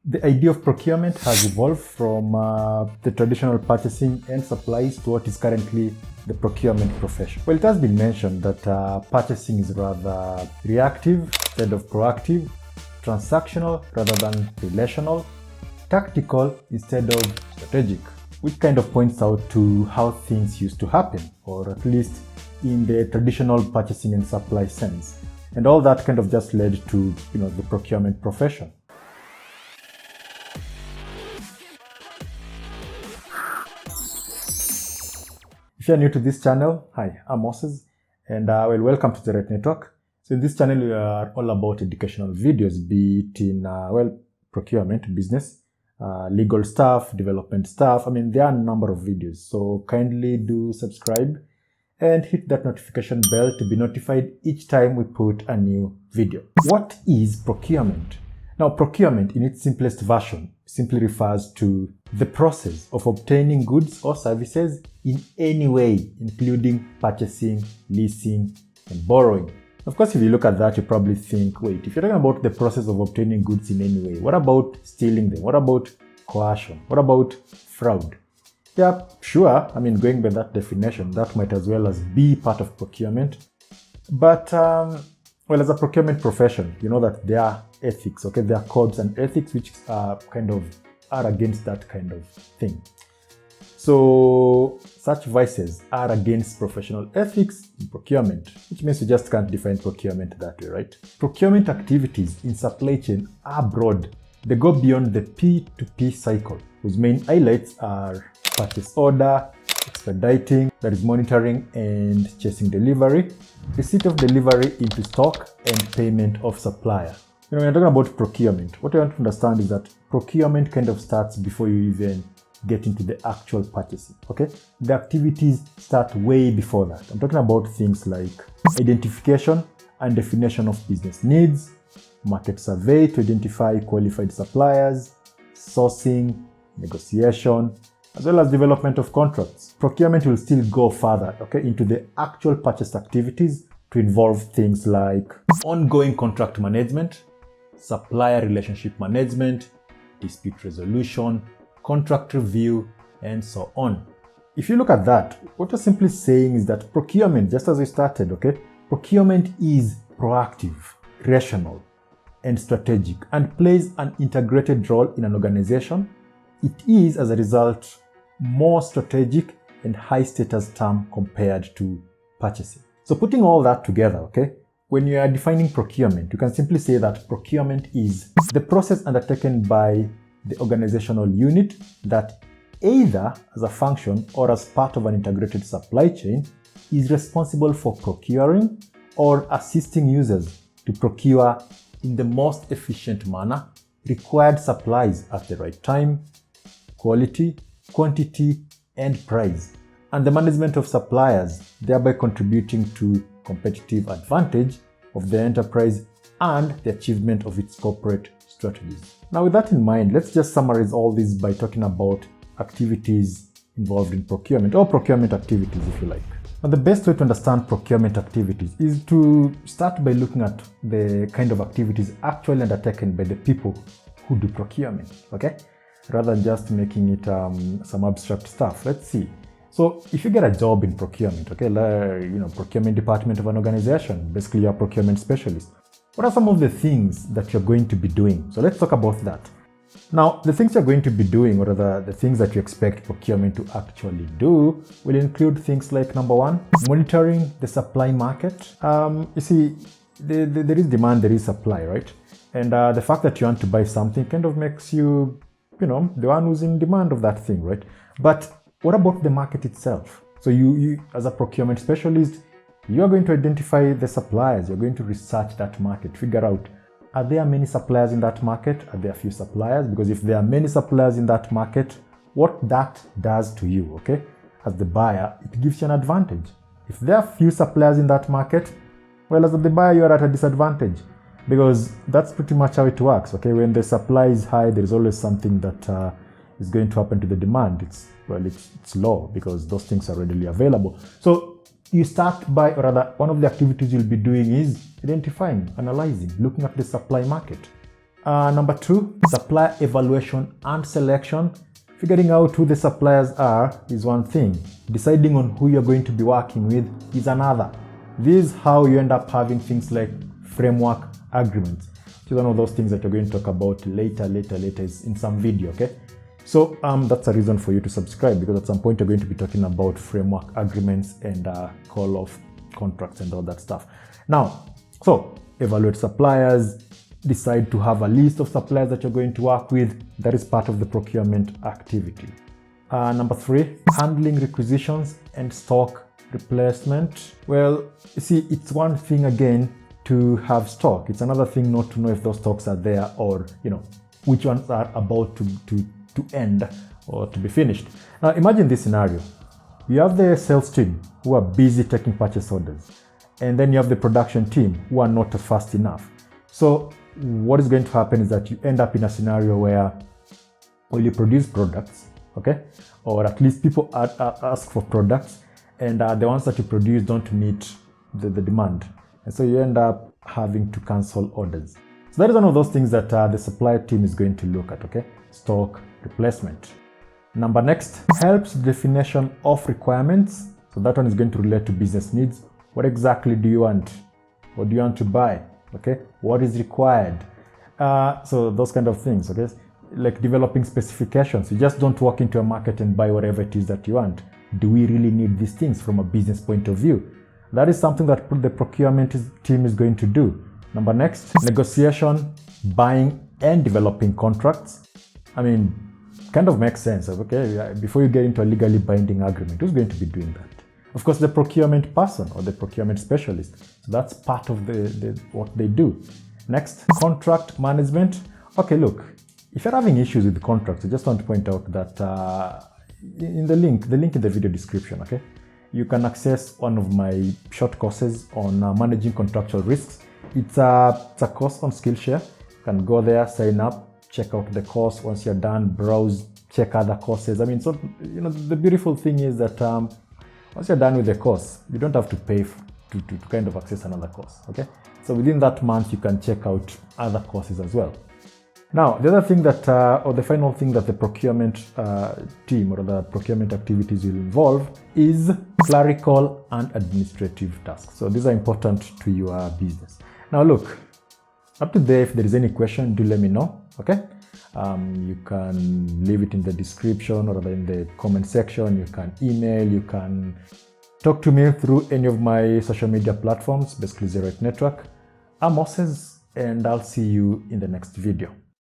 The idea of procurement has evolved from the traditional purchasing and supplies to what is currently the procurement profession. Well, it has been mentioned that purchasing is rather reactive instead of proactive, transactional rather than relational, tactical instead of strategic, which kind of points out to how things used to happen, or at least in the traditional purchasing and supply sense. And all that kind of just led to, the procurement profession. If you're new to this channel, hi, I'm Moses, and welcome to Zerite Network. So in this channel, we are all about educational videos, be it in, procurement, business, legal stuff, development stuff. There are a number of videos, so kindly do subscribe and hit that notification bell to be notified each time we put a new video. What is procurement? Now, procurement in its simplest version simply refers to the process of obtaining goods or services in any way, including purchasing, leasing, and borrowing. Of course, if you look at that, you probably think, wait, if you're talking about the process of obtaining goods in any way, what about stealing them? What about coercion? What about fraud? Yeah, sure. Going by that definition, that might as well as be part of procurement. But, as a procurement profession, you know that there are ethics, okay? There are codes and ethics which are against that kind of thing. So such vices are against professional ethics in procurement, which means you just can't define procurement that way, right? Procurement activities in supply chain are broad. They go beyond the P2P cycle, whose main highlights are purchase order, expediting, that is monitoring and chasing delivery, receipt of delivery into stock, and payment of supplier. When you're talking about procurement, what I want to understand is that procurement kind of starts before you even get into the actual purchasing, okay? The activities start way before that. I'm talking about things like identification and definition of business needs, market survey to identify qualified suppliers, sourcing, negotiation, as well as development of contracts. Procurement will still go further, okay, into the actual purchase activities to involve things like ongoing contract management, supplier relationship management, dispute resolution, contract review, and so on. If you look at that, what you're simply saying is that procurement, just as we started, okay, procurement is proactive, rational, and strategic, and plays an integrated role in an organization. It is, as a result, more strategic and high status term compared to purchasing. So putting all that together, okay, when you are defining procurement, you can simply say that procurement is the process undertaken by the organizational unit that either as a function or as part of an integrated supply chain is responsible for procuring or assisting users to procure in the most efficient manner required supplies at the right time, quality, quantity, and price, and the management of suppliers, thereby contributing to competitive advantage of the enterprise and the achievement of its corporate strategies. Now, with that in mind, let's just summarize all this by talking about activities involved in procurement, or procurement activities, if you like. Now, the best way to understand procurement activities is to start by looking at the kind of activities actually undertaken by the people who do procurement, okay? Rather than just making it some abstract stuff. Let's see. So if you get a job in procurement, okay, procurement department of an organization, basically you're a procurement specialist. What are some of the things that you're going to be doing? So let's talk about that. Now, the things you're going to be doing, or the things that you expect procurement to actually do, will include things like, number one, monitoring the supply market. You see, there is demand, there is supply, right? And the fact that you want to buy something kind of makes you, the one who's in demand of that thing, right? But what about the market itself? So you as a procurement specialist, you are going to identify the suppliers. You're going to research that market, figure out, are there many suppliers in that market? Are there few suppliers? Because if there are many suppliers in that market, what that does to you, okay, as the buyer, it gives you an advantage. If there are few suppliers in that market, well, as the buyer, you are at a disadvantage, because that's pretty much how it works, okay? When the supply is high, there is always something that is going to happen to the demand. It's low because those things are readily available. So you start by, or rather, one of the activities you'll be doing is identifying, analyzing, looking at the supply market. Number 2, supplier evaluation and selection. Figuring out who the suppliers are is one thing. Deciding on who you're going to be working with is another. This is how you end up having things like framework agreements. Which is one of those things that you're going to talk about later in some video, okay? So that's a reason for you to subscribe, because at some point you're going to be talking about framework agreements and call of contracts and all that stuff. Now, so evaluate suppliers, decide to have a list of suppliers that you're going to work with. That is part of the procurement activity. Number 3, handling requisitions and stock replacement. Well, you see, it's one thing again to have stock. It's another thing not to know if those stocks are there, or which ones are about to end or to be finished. Now imagine this scenario. You have the sales team who are busy taking purchase orders, and then you have the production team who are not fast enough. So what is going to happen is that you end up in a scenario where you produce products, okay, or at least people ask for products, and the ones that you produce don't meet the demand, and so you end up having to cancel orders. So that is one of those things that the supply team is going to look at, okay? Stock replacement. Next, helps definition of requirements. So that one is going to relate to business needs. What exactly do you want? What do you want to buy? Okay, what is required? So those kind of things, okay? Like developing specifications. You just don't walk into a market and buy whatever it is that you want. Do we really need these things from a business point of view? That is something that the procurement team is going to do. Next, negotiation, buying and developing contracts. I mean, kind of makes sense, okay? Before you get into a legally binding agreement, who's going to be doing that? Of course, the procurement person or the procurement specialist. So that's part of what they do. Next, contract management. Okay, look, if you're having issues with the contracts, I just want to point out that in the link in the video description, okay, you can access one of my short courses on managing contractual risks. It's a course on Skillshare. You can go there, sign up, check out the course. Once you're done, browse, check other courses. I mean, so the beautiful thing is that once you're done with the course, you don't have to pay to kind of access another course, okay? So within that month, you can check out other courses as well. Now, the other thing that, or the final thing that the procurement team or the procurement activities will involve is clerical and administrative tasks. So these are important to your business. Now look, up to there, if there is any question, do let me know, okay? You can leave it in the description or in the comment section. You can email, you can talk to me through any of my social media platforms, basically Zerite Network. I'm Moses, and I'll see you in the next video.